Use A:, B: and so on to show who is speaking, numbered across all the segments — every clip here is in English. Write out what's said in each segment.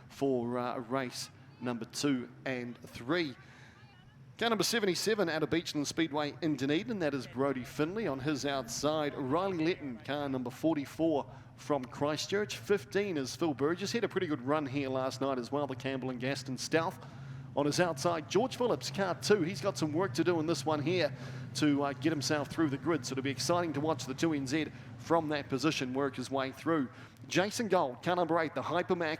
A: for race number 2 and 3. Car number 77 out of Beachland Speedway in Dunedin, that is Brodie Finlay. On his outside, Riley Letton, car number 44 from Christchurch. 15 is Phil Burgess. Had a pretty good run here last night as well, the Campbell and Gaston Stealth. On his outside, George Phillips, car 2. He's got some work to do in this one here to get himself through the grid. So it'll be exciting to watch the 2NZ from that position work his way through. Jason Gold, car number 8, the Hypermac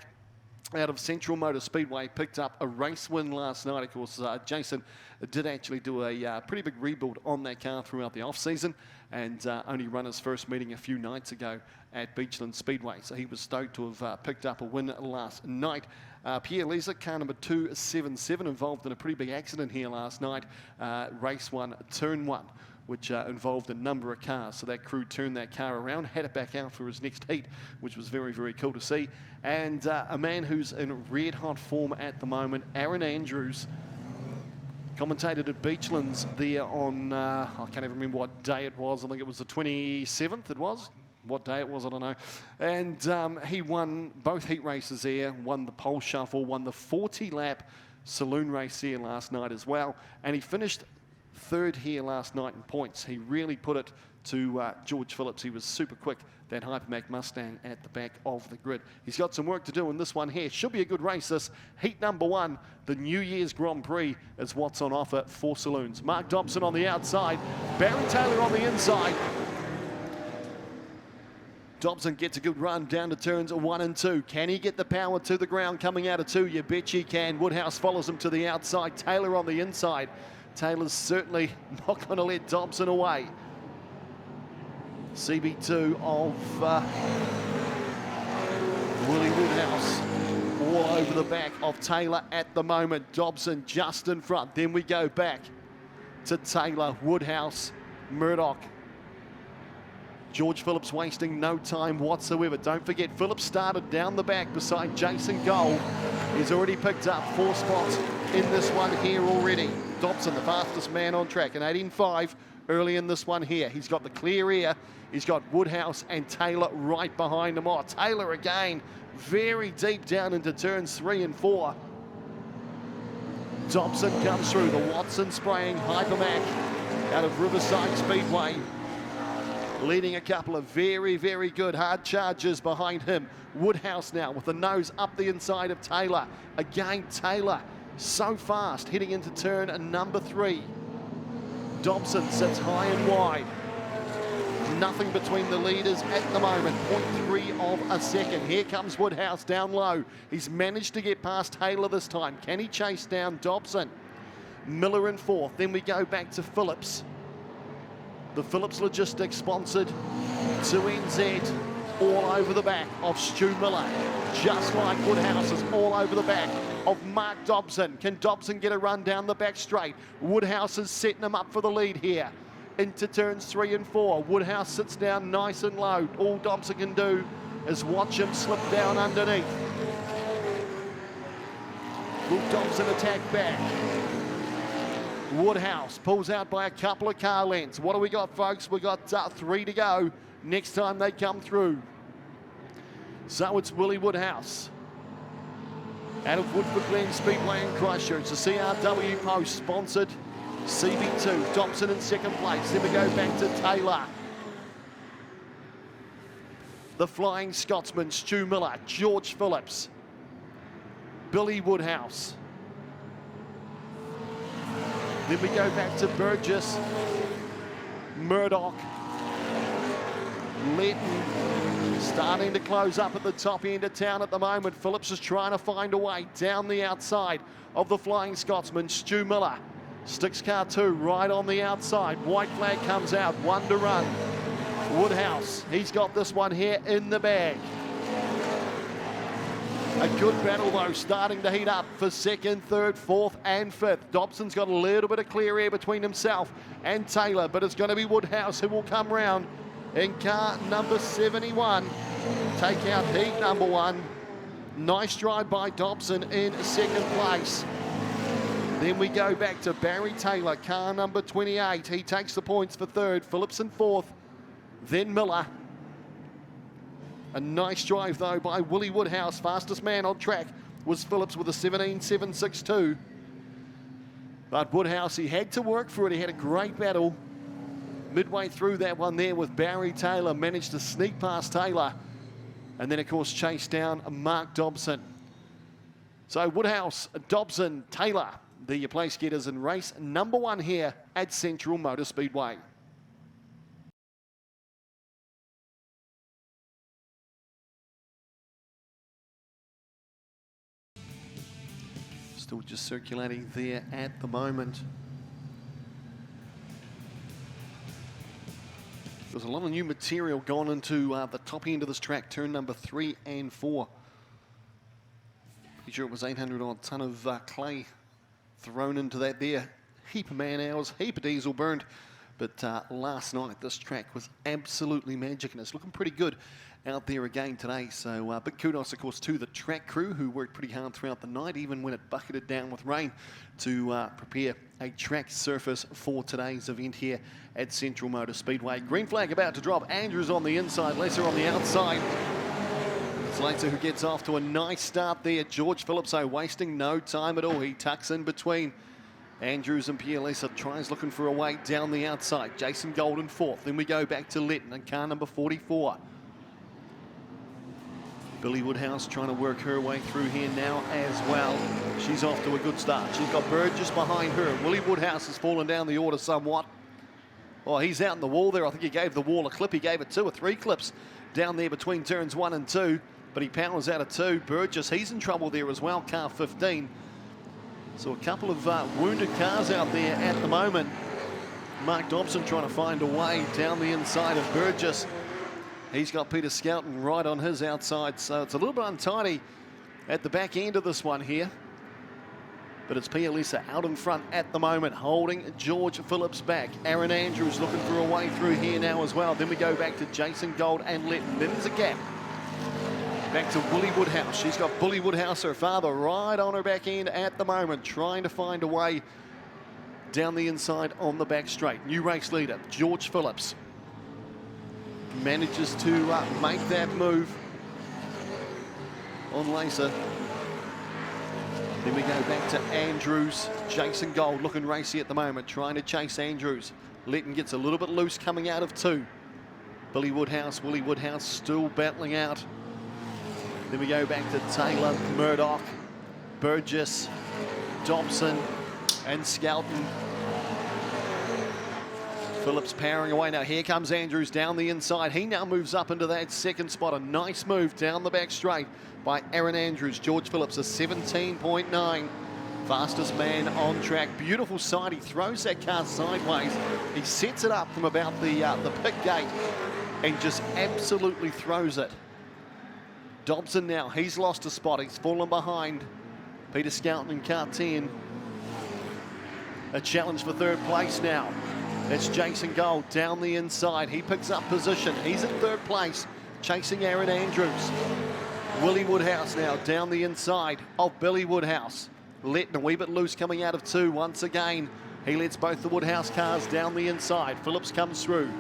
A: out of Central Motor Speedway, picked up a race win last night. Of course, Jason did actually do a pretty big rebuild on that car throughout the off-season and only run his first meeting a few nights ago at Beachland Speedway. So he was stoked to have picked up a win last night. Pierre Lisa, car number 277, involved in a pretty big accident here last night. Race 1, turn 1. Which involved a number of cars. So that crew turned that car around, had it back out for his next heat, which was very, very cool to see. And a man who's in red hot form at the moment, Aaron Andrews, commentated at Beachlands there on, I can't even remember what day it was. I think it was the 27th it was. What day it was, I don't know. And he won both heat races there, won the pole shuffle, won the 40-lap Saloon race here last night as well. And he finished 3rd here last night in points. He really put it to George Phillips. He was super quick, that Hypermac Mustang at the back of the grid. He's got some work to do in this one here. Should be a good race, this. Heat number 1, the New Year's Grand Prix, is what's on offer for Saloons. Mark Dobson on the outside, Barry Taylor on the inside. Dobson gets a good run down to turns 1 and 2. Can he get the power to the ground coming out of 2? You bet he can. Woodhouse follows him to the outside. Taylor on the inside. Taylor's certainly not going to let Dobson away. CB2 of Willie Woodhouse all over the back of Taylor at the moment. Dobson just in front. Then we go back to Taylor, Woodhouse, Murdoch. George Phillips wasting no time whatsoever. Don't forget, Phillips started down the back beside Jason Gold. He's already picked up 4 spots in this one here already. Dobson, the fastest man on track, an 18.5 early in this one here. He's got the clear air. He's got Woodhouse and Taylor right behind him. Oh, Taylor again, very deep down into turns 3 and 4. Dobson comes through, the Watson spraying Hypermac out of Riverside Speedway, leading a couple of very, very good hard charges behind him. Woodhouse now with the nose up the inside of Taylor. Again, Taylor so fast heading into turn number 3. Dobson sits high and wide. Nothing between the leaders at the moment. 0.3 of a second. Here comes Woodhouse down low. He's managed to get past Taylor this time. Can he chase down Dobson? Miller in 4th. Then we go back to Phillips. The Phillips Logistics sponsored 2NZ all over the back of Stu Miller, just like Woodhouse is all over the back of Mark Dobson. Can Dobson get a run down the back straight? Woodhouse is setting him up for the lead here into turns 3 and 4. Woodhouse sits down nice and low. All Dobson can do is watch him slip down underneath. Will Dobson attack back? Woodhouse pulls out by a couple of car lengths. What do we got, folks? We got 3 to go next time they come through. So it's Willie Woodhouse out of Woodford Glen Speedway in Christchurch. The CRW Post sponsored CB2. Dobson in 2nd place. Then we go back to Taylor. The Flying Scotsman, Stu Miller, George Phillips, Billy Woodhouse. Then we go back to Burgess, Murdoch, Letton, starting to close up at the top end of town at the moment. Phillips is trying to find a way down the outside of the Flying Scotsman, Stu Miller. Sticks car 2 right on the outside. White flag comes out, 1 to run. Woodhouse, he's got this one here in the bag. A good battle though, starting to heat up for 2nd, 3rd, 4th and 5th. Dobson's got a little bit of clear air between himself and Taylor, but it's going to be Woodhouse who will come round in car number 71. Take out heat number 1. Nice drive by Dobson in 2nd place. Then we go back to Barry Taylor, car number 28. He takes the points for 3rd. Phillips in 4th. Then Miller. A nice drive, though, by Willie Woodhouse. Fastest man on track was Phillips with a 17.762. But Woodhouse, he had to work for it. He had a great battle. Midway through that one there with Barry Taylor, managed to sneak past Taylor. And then, of course, chased down Mark Dobson. So Woodhouse, Dobson, Taylor, the place getters in race number 1 here at Central Motor Speedway. Still just circulating there at the moment. There's a lot of new material gone into the top end of this track, turn number 3 and 4. Pretty sure it was 800 odd ton of clay thrown into that there. Heap of man hours, heap of diesel burned. But last night, this track was absolutely magic, and it's looking pretty good out there again today. So big kudos, of course, to the track crew who worked pretty hard throughout the night, even when it bucketed down with rain, to prepare a track surface for today's event here at Central Motor Speedway. Green flag about to drop. Andrews on the inside, Lesser on the outside. It's Lesser who gets off to a nice start there. George Phillips, wasting no time at all. He tucks in between Andrews and Pierre Lesser, tries looking for a way down the outside. Jason Golden 4th. Then we go back to Letton and car number 44. Billy Woodhouse trying to work her way through here now as well. She's off to a good start. She's got Burgess behind her. Willie Woodhouse has fallen down the order somewhat. Oh, he's out in the wall there. I think he gave the wall a clip. He gave it 2 or 3 clips down there between turns 1 and 2. But he powers out of 2. Burgess, he's in trouble there as well, car 15. So a couple of wounded cars out there at the moment. Mark Dobson trying to find a way down the inside of Burgess. He's got Peter Skelton right on his outside, so it's a little bit untidy at the back end of this one here. But it's Pierre Lesser out in front at the moment, holding George Phillips back. Aaron Andrews looking for a way through here now as well. Then we go back to Jason Gold and Letton. Then there's a gap. Back to Willie Woodhouse. She's got Bully Woodhouse, her father, right on her back end at the moment, trying to find a way down the inside on the back straight. New race leader, George Phillips, manages to make that move on Lesser. Then we go back to Andrews. Jason Gold looking racy at the moment, trying to chase Andrews. Letton gets a little bit loose coming out of 2. Billy Woodhouse, Willie Woodhouse still battling out. Then we go back to Taylor, Murdoch, Burgess, Dobson, and Skelton. Phillips powering away. Now here comes Andrews down the inside. He now moves up into that second spot. A nice move down the back straight by Aaron Andrews. George Phillips, a 17.9. Fastest man on track. Beautiful side. He throws that car sideways. He sets it up from about the pit gate and just absolutely throws it. Dobson now, he's lost a spot. He's fallen behind Peter Skelton in car 10. A challenge for 3rd place now. That's Jason Gold down the inside. He picks up position. He's in 3rd place, chasing Aaron Andrews. Willie Woodhouse now down the inside of Billy Woodhouse. Letton a wee bit loose coming out of 2 once again. He lets both the Woodhouse cars down the inside. Phillips comes through.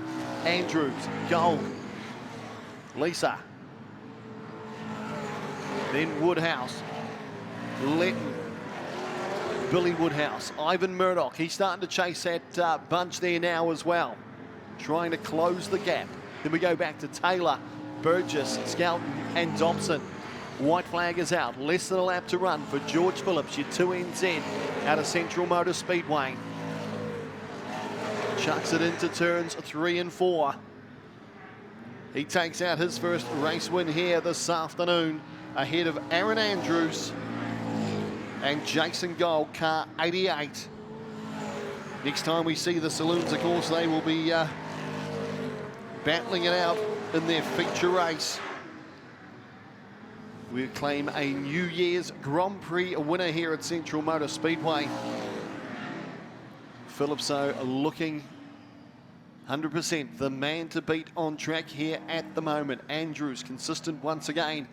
A: Andrews, Gold, Lisa. Then Woodhouse, Letton, Billy Woodhouse, Ivan Murdoch. He's starting to chase that bunch there now as well, trying to close the gap. Then we go back to Taylor, Burgess, Skelton, and Dobson. White flag is out. Less than a lap to run for George Phillips, your 2NZ out of Central Motor Speedway. Chucks it into turns 3 and 4. He takes out his first race win here this afternoon, ahead of Aaron Andrews and Jason Gold, car 88. Next time we see the Saloons, of course, they will be battling it out in their feature race. We claim a New Year's Grand Prix winner here at Central Motor Speedway. Phillips looking 100% the man to beat on track here at the moment. Andrews consistent once again,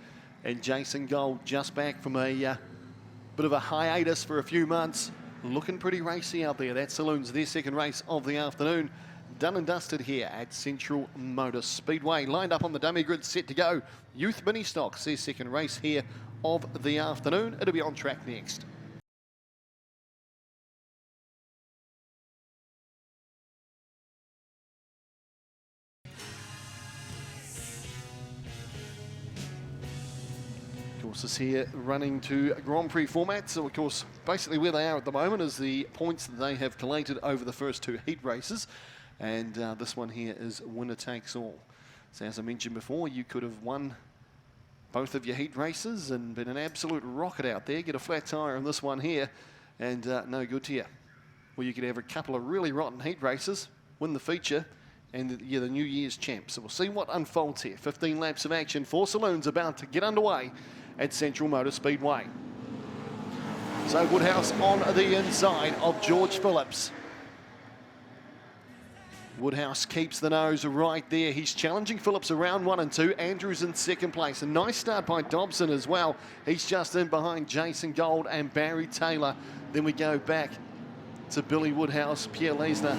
A: and Jason Gold just back from a bit of a hiatus for a few months. Looking pretty racy out there. That Saloon's their second race of the afternoon done and dusted here at Central Motor Speedway. Lined up on the dummy grid, set to go. Youth Mini Stocks, their second race here of the afternoon. It'll be on track next. Is here running to Grand Prix format. So of course, basically where they are at the moment is the points that they have collated over the first two heat races. And this one here is winner takes all. So as I mentioned before, you could have won both of your heat races and been an absolute rocket out there, get a flat tire on this one here, and no good to you. Or you could have a couple of really rotten heat races, win the feature, and you're the New Year's champ. So we'll see what unfolds here. 15 laps of action for Saloons about to get underway at Central Motor Speedway. So Woodhouse on the inside of George Phillips. Woodhouse keeps the nose right there. He's challenging Phillips around 1 and 2. Andrews in second place. A nice start by Dobson as well. He's just in behind Jason Gold and Barry Taylor. Then we go back to Billy Woodhouse, Pierre Leisner.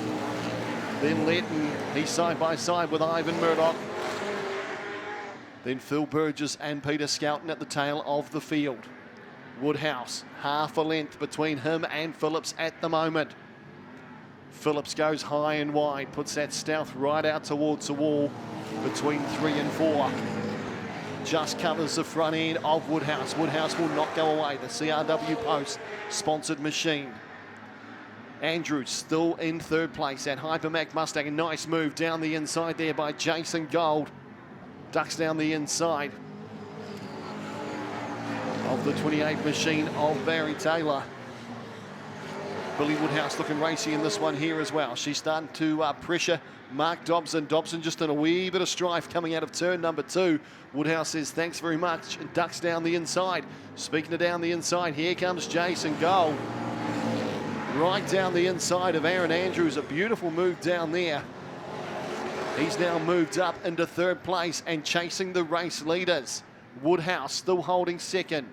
A: Then Letton, he's side by side with Ivan Murdoch. Then Phil Burgess and Peter Skelton at the tail of the field. Woodhouse, half a length between him and Phillips at the moment. Phillips goes high and wide, puts that Stealth right out towards the wall between 3 and 4. Just covers the front end of Woodhouse. Woodhouse will not go away. The CRW Post sponsored machine. Andrews still in third place. That Hypermac Mustang, a nice move down the inside there by Jason Gold. Ducks down the inside of the 28 machine of Barry Taylor. Billy Woodhouse looking racy in this one here as well. She's starting to pressure Mark Dobson. Dobson just in a wee bit of strife coming out of turn number 2. Woodhouse says thanks very much and ducks down the inside. Speaking of down the inside, here comes Jason Gold. Right down the inside of Aaron Andrews. A beautiful move down there. He's now moved up into third place and chasing the race leaders. Woodhouse still holding second.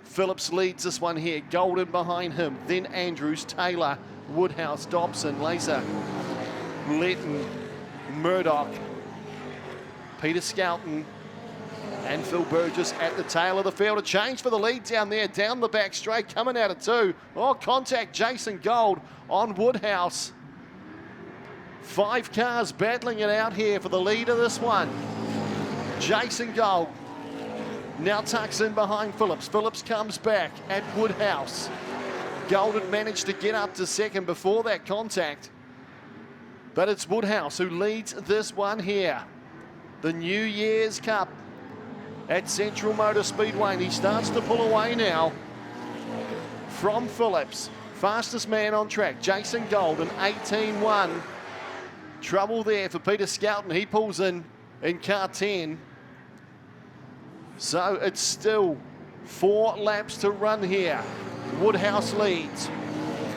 A: Phillips leads this one here. Golden behind him. Then Andrews, Taylor, Woodhouse, Dobson, Laser, Letton, Murdoch, Peter Skelton, and Phil Burgess at the tail of the field. A change for the lead down there, down the back straight, coming out of 2. Oh, contact Jason Gold on Woodhouse. 5 cars battling it out here for the lead of this one. Jason Gold now tucks in behind Phillips. Phillips comes back at Woodhouse. Gold had managed to get up to second before that contact. But it's Woodhouse who leads this one here. The New Year's Cup at Central Motor Speedway. And he starts to pull away now from Phillips. Fastest man on track, Jason Gold, an 18-1. Trouble there for Peter Skelton. He pulls in car 10. So it's still 4 laps to run here. Woodhouse leads.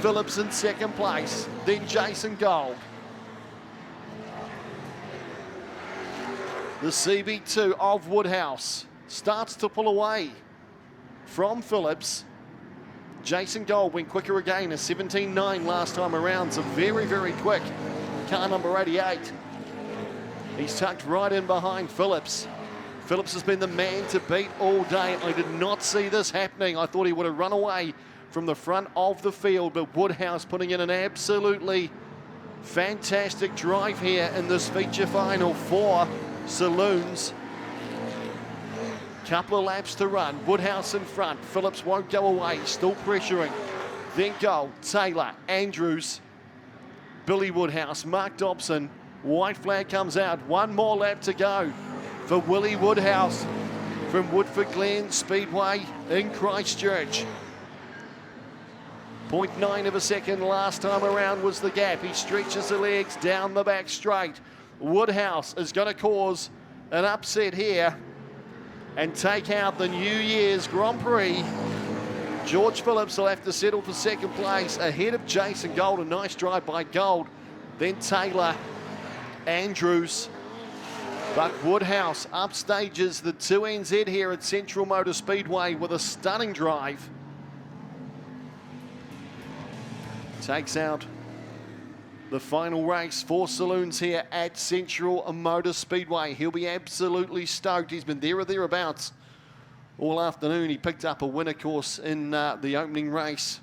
A: Phillips in second place. Then Jason Gold. The CB2 of Woodhouse starts to pull away from Phillips. Jason Gold went quicker again, a 17.9 last time around. So very, very quick. Car number 88. He's tucked right in behind Phillips. Phillips has been the man to beat all day. I did not see this happening. I thought he would have run away from the front of the field, but Woodhouse putting in an absolutely fantastic drive here in this feature final for Saloons. Couple of laps to run. Woodhouse in front. Phillips won't go away, still pressuring. Then Gold, Taylor, Andrews, Billy Woodhouse, Mark Dobson. White flag comes out. 1 more lap to go for Willie Woodhouse from Woodford Glen Speedway in Christchurch. 0.9 of a second last time around was the gap. He stretches the legs down the back straight. Woodhouse is going to cause an upset here and take out the New Year's Grand Prix. George Phillips will have to settle for second place ahead of Jason Gold. A nice drive by Gold. Then Taylor, Andrews. But Woodhouse upstages the 2NZ here at Central Motor Speedway with a stunning drive. Takes out The final race for Saloons here at Central Motor Speedway. He'll be absolutely stoked. He's been there or thereabouts all afternoon. He picked up a winner course in the opening race.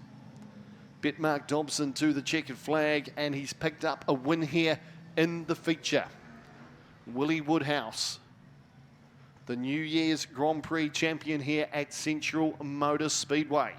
A: Bet Mark Dobson to the checkered flag, and he's picked up a win here in the feature. Willie Woodhouse, the New Year's Grand Prix champion here at Central Motor Speedway.